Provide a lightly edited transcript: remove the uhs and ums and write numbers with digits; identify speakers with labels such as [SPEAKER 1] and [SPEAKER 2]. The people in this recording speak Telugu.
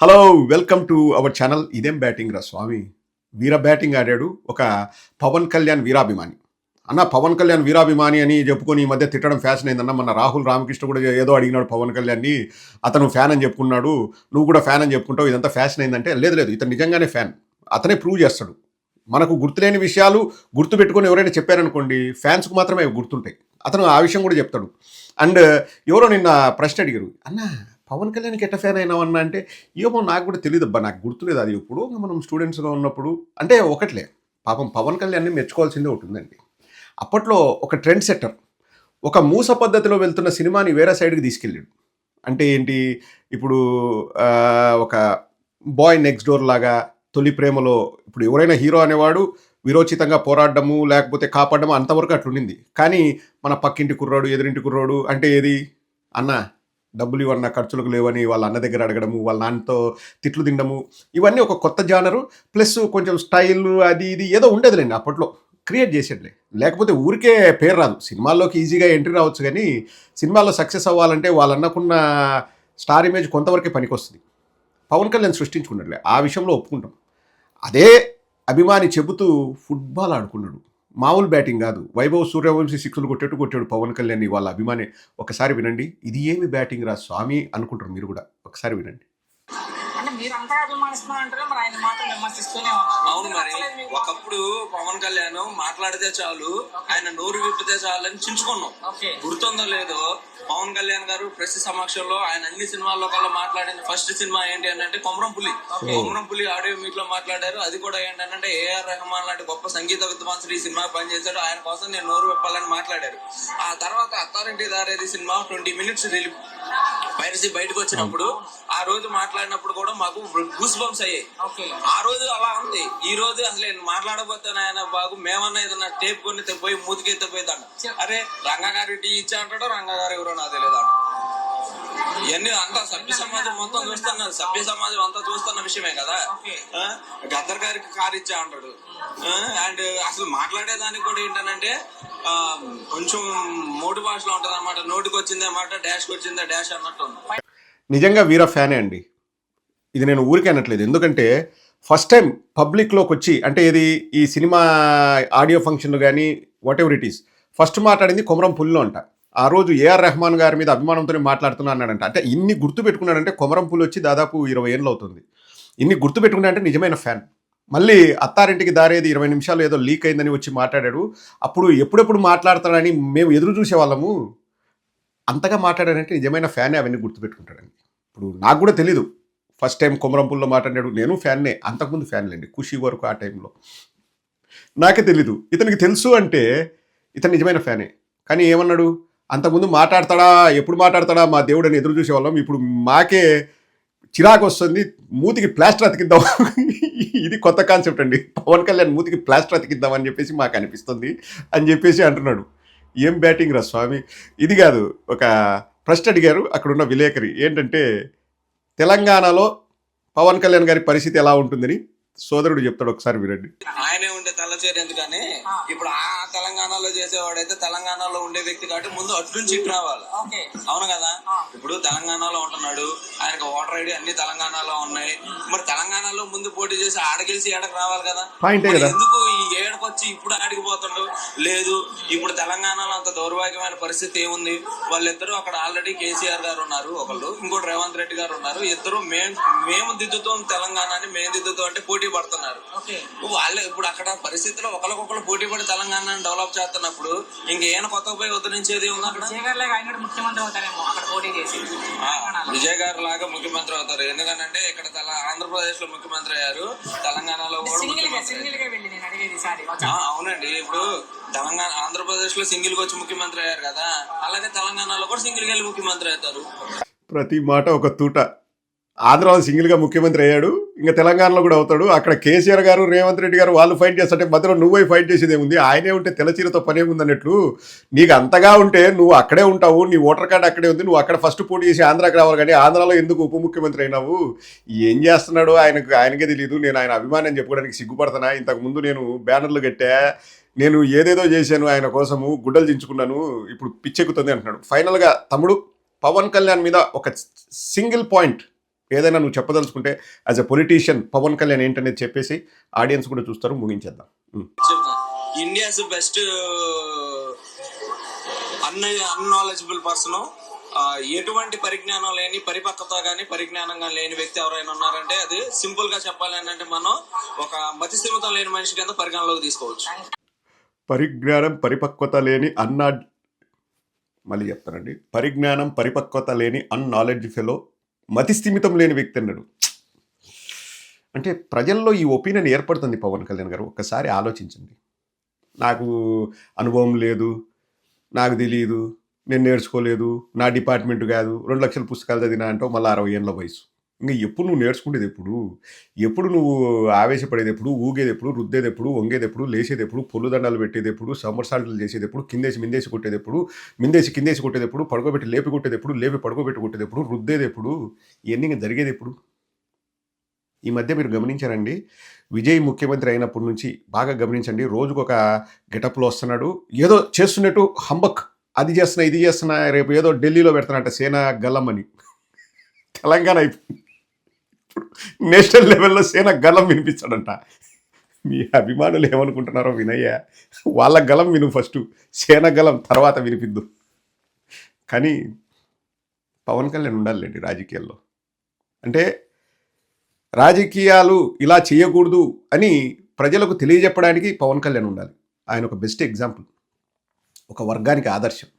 [SPEAKER 1] Hello welcome to our channel. ఇదేం బ్యాటింగ్ రా స్వామి, వీర బ్యాటింగ్ ఆడాడు ఒక పవన్ కళ్యాణ్ వీరాభిమాని. అన్న పవన్ కళ్యాణ్ వీరాభిమాని అని చెప్పుకొని ఈ మధ్య తిట్టడం ఫ్యాషన్ అయిందన్న. మన రాహుల్ రామకృష్ణ కూడా ఏదో అడిగినాడు పవన్ కళ్యాణ్ని, అతను ఫ్యాన్ అని చెప్పుకున్నాడు, నువ్వు కూడా ఫ్యాన్ అని చెప్పుకుంటావు, ఇదంతా ఫ్యాషన్ అయిందంటే లేదు లేదు, ఇతను నిజంగానే ఫ్యాన్. అతనే ప్రూవ్ చేస్తాడు. మనకు గుర్తులేని విషయాలు గుర్తుపెట్టుకొని ఎవరైనా చెప్పారనుకోండి, ఫ్యాన్స్కి మాత్రమే అవి గుర్తుంటాయి. అతను ఆ విషయం కూడా చెప్తాడు. అండ్ ఎవరో నిన్న ప్రశ్న అడిగారు, అన్న పవన్ కళ్యాణ్కి ఎట్ట ఫ్యాన్ అయినావన్నా అంటే, ఏమో నాకు కూడా తెలియదు అబ్బా, నాకు గుర్తులేదు అది. ఇప్పుడు మనం స్టూడెంట్స్గా ఉన్నప్పుడు అంటే ఒకట్లే, పాపం పవన్ కళ్యాణ్ని మెచ్చుకోవాల్సిందే ఉంటుందండి. అప్పట్లో ఒక ట్రెండ్ సెట్టర్, ఒక మూస పద్ధతిలో వెళ్తున్న సినిమాని వేరే సైడ్కి తీసుకెళ్ళాడు. అంటే ఏంటి, ఇప్పుడు ఒక బాయ్ నెక్స్ట్ డోర్ లాగా, తొలి ప్రేమలో ఇప్పుడు ఎవరైనా హీరో అనేవాడు విరోచితంగా పోరాడము లేకపోతే కాపాడము అంతవరకు అట్లుండింది. కానీ మన పక్కింటి కుర్రాడు, ఎదురింటి కుర్రాడు అంటే ఏది, అన్న డబ్బులు ఇవన్న ఖర్చులకు లేవని వాళ్ళ అన్న దగ్గర అడగడము, వాళ్ళ నాన్నతో తిట్లు తినడము, ఇవన్నీ ఒక కొత్త జానరు. ప్లస్ కొంచెం స్టైల్ అది ఇది ఏదో ఉండేదిలేండి అప్పట్లో, క్రియేట్ చేసేట్లే. లేకపోతే ఊరికే పేరు రాదు, సినిమాల్లోకి ఈజీగా ఎంట్రీ రావచ్చు, కానీ సినిమాల్లో సక్సెస్ అవ్వాలంటే వాళ్ళన్నకున్న స్టార్ ఇమేజ్ కొంతవరకే పనికొస్తుంది. పవన్ కళ్యాణ్ సృష్టించుకున్నట్లే, ఆ విషయంలో ఒప్పుకుంటాం. అదే అభిమాని చెబుతూ ఫుట్బాల్ ఆడుకున్నాడు, మామూలు బ్యాటింగ్ కాదు. వైభవ్ సూర్యవంశీ సిక్స్లు కొట్టాడు పవన్ కళ్యాణ్ వాళ్ళ అభిమాని. ఒకసారి వినండి, ఇది ఏమి బ్యాటింగ్ రా స్వామి అనుకుంటారు మీరు కూడా, ఒకసారి వినండి.
[SPEAKER 2] అంటే మీరు అంతగా అభిమానిస్తున్నారంటారా, మరి ఆయన మాత్రం విమర్శిస్తూనే ఉన్నారు.
[SPEAKER 3] అవును, మరి ఒకప్పుడు పవన్ కళ్యాణ్ మాట్లాడితే చాలు, ఆయన నోరు విప్పితే చాలు అని చించుకున్నాం. గుర్తుందో లేదో, పవన్ కళ్యాణ్ గారు ప్రెస్ సమక్షంలో ఆయన అన్ని సినిమాల్లో కల్లా మాట్లాడిన ఫస్ట్ సినిమా ఏంటి అంటే కొమరం పులి ఆడియో మీట్ లో మాట్లాడారు. అది కూడా ఏంటంటే ఏఆర్ రెహమాన్ లాంటి గొప్ప సంగీత విద్వాంసుడు ఈ సినిమా పనిచేశాడు, ఆయన కోసం నేను నోరు విప్పాలని మాట్లాడారు. ఆ తర్వాత అత్తారింటి దారేది సినిమా 20 minutes పైరసీ బయటకు వచ్చినప్పుడు ఆ రోజు మాట్లాడినప్పుడు కూడా మాకు గూస్ బంప్స్ అయ్యాయి. ఆ రోజు అలా ఉంది. ఈ రోజు అసలు నేను మాట్లాడబోతాను ఆయన బాగు, మేమన్నా ఏదన్నా టేప్ కొని పోయి మూతికి ఎత్తిపోయిందంట. అరే రంగగారి టీ ఇచ్చా అంటాడో, రంగగారు ఎవరో నాకు తెలియదు. ఇవన్నీ అంతా సభ్య సమాజం మొత్తం చూస్తున్నారు, సభ్య సమాజం అంతా చూస్తున్న విషయమే కదా. గద్దర్ గారికి కారు ఇచ్చా అంటాడు. అండ్ అసలు మాట్లాడేదానికి కూడా ఏంటంటే కొంచెం మోటు భాషలో ఉంటది అన్నమాట. నోటికి వచ్చిందే మాట, డాష్కి వచ్చిందే డాష్ అన్నట్టు ఉంది.
[SPEAKER 1] నిజంగా వీర ఫ్యానే అండి, ఇది నేను ఊరికే అనట్లేదు. ఎందుకంటే ఫస్ట్ టైం పబ్లిక్లోకి వచ్చి, అంటే ఇది ఈ సినిమా ఆడియో ఫంక్షన్లు కానీ what ever it is, first మాట్లాడింది కొమరం పులిలో అంట. ఆ రోజు ఏఆర్ రెహమాన్ గారి మీద అభిమానంతో మాట్లాడుతున్నా అన్నాడంట. అంటే ఇన్ని గుర్తు పెట్టుకున్నాడంటే, కొమరం పులి వచ్చి దాదాపు 20 ఏళ్ళు అవుతుంది. ఇన్ని గుర్తు పెట్టుకున్నాడంటే నిజమైన ఫ్యాన్. మళ్ళీ అత్తారింటికి దారేది 20 నిమిషాలు ఏదో లీక్ అయిందని వచ్చి మాట్లాడాడు. అప్పుడు ఎప్పుడెప్పుడు మాట్లాడతాడని మేము ఎదురు చూసేవాళ్ళము. అంతగా మాట్లాడాడంటే నిజమైన ఫ్యానే అవన్నీ గుర్తుపెట్టుకుంటాడండి. ఇప్పుడు నాకు కూడా తెలీదు, ఫస్ట్ టైం కొమరంపుల్లో మాట్లాడాడు. నేను ఫ్యాన్నే, అంతకుముందు ఫ్యాన్లేండి, ఖుషి వరకు ఆ టైంలో నాకే తెలీదు. ఇతనికి తెలుసు అంటే ఇతను నిజమైన ఫ్యానే. కానీ ఏమన్నాడు, అంతకుముందు మాట్లాడతాడా, ఎప్పుడు మాట్లాడతాడా మా దేవుడని ఎదురు చూసేవాళ్ళం. ఇప్పుడు మాకే చిరాకు వస్తుంది, మూతికి ప్లాస్టర్ అతికిద్దాం. ఇది కొత్త కాన్సెప్ట్ అండి, పవన్ కళ్యాణ్ మూతికి ప్లాస్టర్ అతికిద్దాం అని చెప్పేసి మాకు అనిపిస్తుంది అని చెప్పేసి అంటున్నాడు. ఏం బ్యాటింగ్ రా స్వామి. ఇది కాదు, ఒక ప్రశ్న అడిగారు అక్కడున్న విలేకరి, ఏంటంటే తెలంగాణలో పవన్ కళ్యాణ్ గారి పరిస్థితి ఎలా ఉంటుందని. సోదరుడు చెప్తాడు, ఒకసారి వినండి.
[SPEAKER 3] ఆయనే ఉండే తలచేరు ఎందుకని, ఇప్పుడు ఆ తెలంగాణలో చేసేవాడైతే తెలంగాణలో ఉండే వ్యక్తి కాబట్టి ముందు అటు నుంచి ఇటు రావాలి. అవును కదా, ఇప్పుడు తెలంగాణలో ఉంటున్నాడు, ఆయనకు ఓటర్ ఐడి అన్ని తెలంగాణలో ఉన్నాయి. మరి తెలంగాణలో ముందు పోటీ చేసి ఆడగెలిసి ఏడకు రావాలి కదా. ఎందుకు ఈ ఏడకు వచ్చి ఇప్పుడు ఆడికిపోతుండవు లేదు. ఇప్పుడు తెలంగాణలో అంత దౌర్భాగ్యమైన పరిస్థితి ఏముంది, వాళ్ళిద్దరూ అక్కడ ఆల్రెడీ కేసీఆర్ గారు ఉన్నారు, ఒకళ్ళు ఇంకోటి రేవంత్ రెడ్డి గారు ఉన్నారు. ఇద్దరు మేము దిద్దుతాం తెలంగాణని, మేము దిద్దుతాం అంటే పోటీ పడుతున్నారు. వాళ్ళే ఇప్పుడు అక్కడ పరిస్థితిలో ఒకరికొకరు పోటీ పడి తెలంగాణని డెవలప్ చేస్తున్నప్పుడు ఇంకేమైనా కొత్తగా పోయి ఉద్ధరించేది ఉంది అక్కడ.
[SPEAKER 2] ముఖ్యమంత్రి అవుతారేమో అక్కడ పోటీ చేసి,
[SPEAKER 3] విజయ్ గారు లాగా ముఖ్యమంత్రి అవుతారు. ఎందుకంటే ఇక్కడ ఆంధ్రప్రదేశ్ లో ముఖ్యమంత్రి అయ్యారు, తెలంగాణలో కూడా అవునండి. ఇప్పుడు తెలంగాణ ఆంధ్రప్రదేశ్ లో సింగిల్ గా వచ్చి ముఖ్యమంత్రి అయ్యారు కదా, అలాగే తెలంగాణలో కూడా సింగిల్ గా వెళ్ళి ముఖ్యమంత్రి అవుతారు.
[SPEAKER 1] ప్రతి మాట ఒక తూట. ఆంధ్రాలో సింగిల్గా ముఖ్యమంత్రి అయ్యాడు, ఇంకా తెలంగాణలో కూడా అవుతాడు. అక్కడ కేసీఆర్ గారు, రేవంత్ రెడ్డి గారు వాళ్ళు ఫైట్ చేస్తుంటే మధ్యలో నువ్వే ఫైట్ చేసేది ఏముంది, ఆయనే ఉంటే తెల్లచీరతో పనే ఉందన్నట్లు. నీకు అంతగా ఉంటే నువ్వు అక్కడే ఉంటావు, నీ ఓటర్ కార్డు అక్కడే ఉంది, నువ్వు అక్కడ ఫస్ట్ పోటీ చేసి ఆంధ్రాకి రావాలి. కానీ ఆంధ్రాలో ఎందుకు ఉప ముఖ్యమంత్రి అయినావు, ఏం చేస్తున్నాడు ఆయనకే తెలియదు. నేను ఆయన అభిమానం చెప్పుకోవడానికి సిగ్గుపడుతున్నా. ఇంతకుముందు నేను బ్యానర్లు కట్టా, నేను ఏదేదో చేశాను ఆయన కోసము, గుడ్డలు దించుకున్నాను, ఇప్పుడు పిచ్చెక్కుతుంది అంటున్నాడు. ఫైనల్గా తమ్ముడు, పవన్ కళ్యాణ్ మీద ఒక సింగిల్ పాయింట్ ఏదైనా నువ్వు చెప్పదలుచుకుంటే as a politician Pawan Kalyan ఏంటనేది చెప్పేసి ఆడియన్స్ కూడా చూస్తారు, ముగించేద్దాం.
[SPEAKER 3] India's best unknowledgeable person. ఎటువంటి పరిజ్ఞానం లేని, పరిపక్వత కానీ పరిజ్ఞానం కానీ లేని వ్యక్తి ఎవరైనా ఉన్నారంటే అది సింపుల్ గా చెప్పాలి అంటే మనం ఒక మతిస్థిమితం లేని మనిషి కింద పరిగణలోకి తీసుకోవచ్చు.
[SPEAKER 1] పరిజ్ఞానం పరిపక్వత లేని మళ్ళీ చెప్తానండి, పరిజ్ఞానం పరిపక్వత లేని అన్నాలెడ్జ్ ఫెలో, మతిస్థిమితం లేని వ్యక్తి అన్నాడు. అంటే ప్రజల్లో ఈ ఒపీనియన్ ఏర్పడుతుంది పవన్ కళ్యాణ్ గారు. ఒక్కసారి ఆలోచించండి. నాకు అనుభవం లేదు, నాకు తెలియదు, నేను నేర్చుకోలేదు, నా డిపార్ట్మెంట్ కాదు, 2 లక్షల పుస్తకాలు చదివినా అంటావు, మళ్ళీ 60 ఏళ్ళ వయసు. ఇంకా ఎప్పుడు నువ్వు నేర్చుకునేది ఎప్పుడు నువ్వు ఆవేశపడేది ఎప్పుడు, ఊగేది ఎప్పుడు, రుద్దేది ఎప్పుడు, వంగేది ఎప్పుడు, లేచేది ఎప్పుడు, పొల్లుదండాలు పెట్టేది ఎప్పుడు, సమ్మర్సాల్ట్లు చేసేది ఎప్పుడు, మిందేసి కొట్టేది ఎప్పుడు, కిందేసి కొట్టేది ఎప్పుడు, పడుకోబెట్టి లేపి కొట్టేది ఎప్పుడు, లేపి పడుకోబెట్టి కొట్టేది ఎప్పుడు, రుద్దేది ఎప్పుడు, ఇవన్నీ ఇంకా జరిగేది ఎప్పుడు? ఈ మధ్య మీరు గమనించారండి, విజయ్ ముఖ్యమంత్రి అయినప్పటి నుంచి బాగా గమనించండి, రోజుకొక గెటప్లో వస్తున్నాడు, ఏదో చేస్తున్నట్టు హంబక్, అది చేస్తున్నా ఇది చేస్తున్నా, రేపు ఏదో ఢిల్లీలో పెడతానంట సేనా గల్లం అని. తెలంగాణ అయిపోయింది, ఇప్పుడు నేషనల్ లెవెల్లో సేన గలం వినిపించాడంట. మీ అభిమానులు ఏమనుకుంటున్నారో వినయ్యా, వాళ్ళ గలం విను ఫస్ట్, సేన గలం తర్వాత వినిపిద్దు. కానీ పవన్ కళ్యాణ్ ఉండాలండి రాజకీయాల్లో. అంటే రాజకీయాలు ఇలా చేయకూడదు అని ప్రజలకు తెలియజెప్పడానికి పవన్ కళ్యాణ్ ఉండాలి. ఆయన ఒక బెస్ట్ ఎగ్జాంపుల్, ఒక వర్గానికి ఆదర్శం.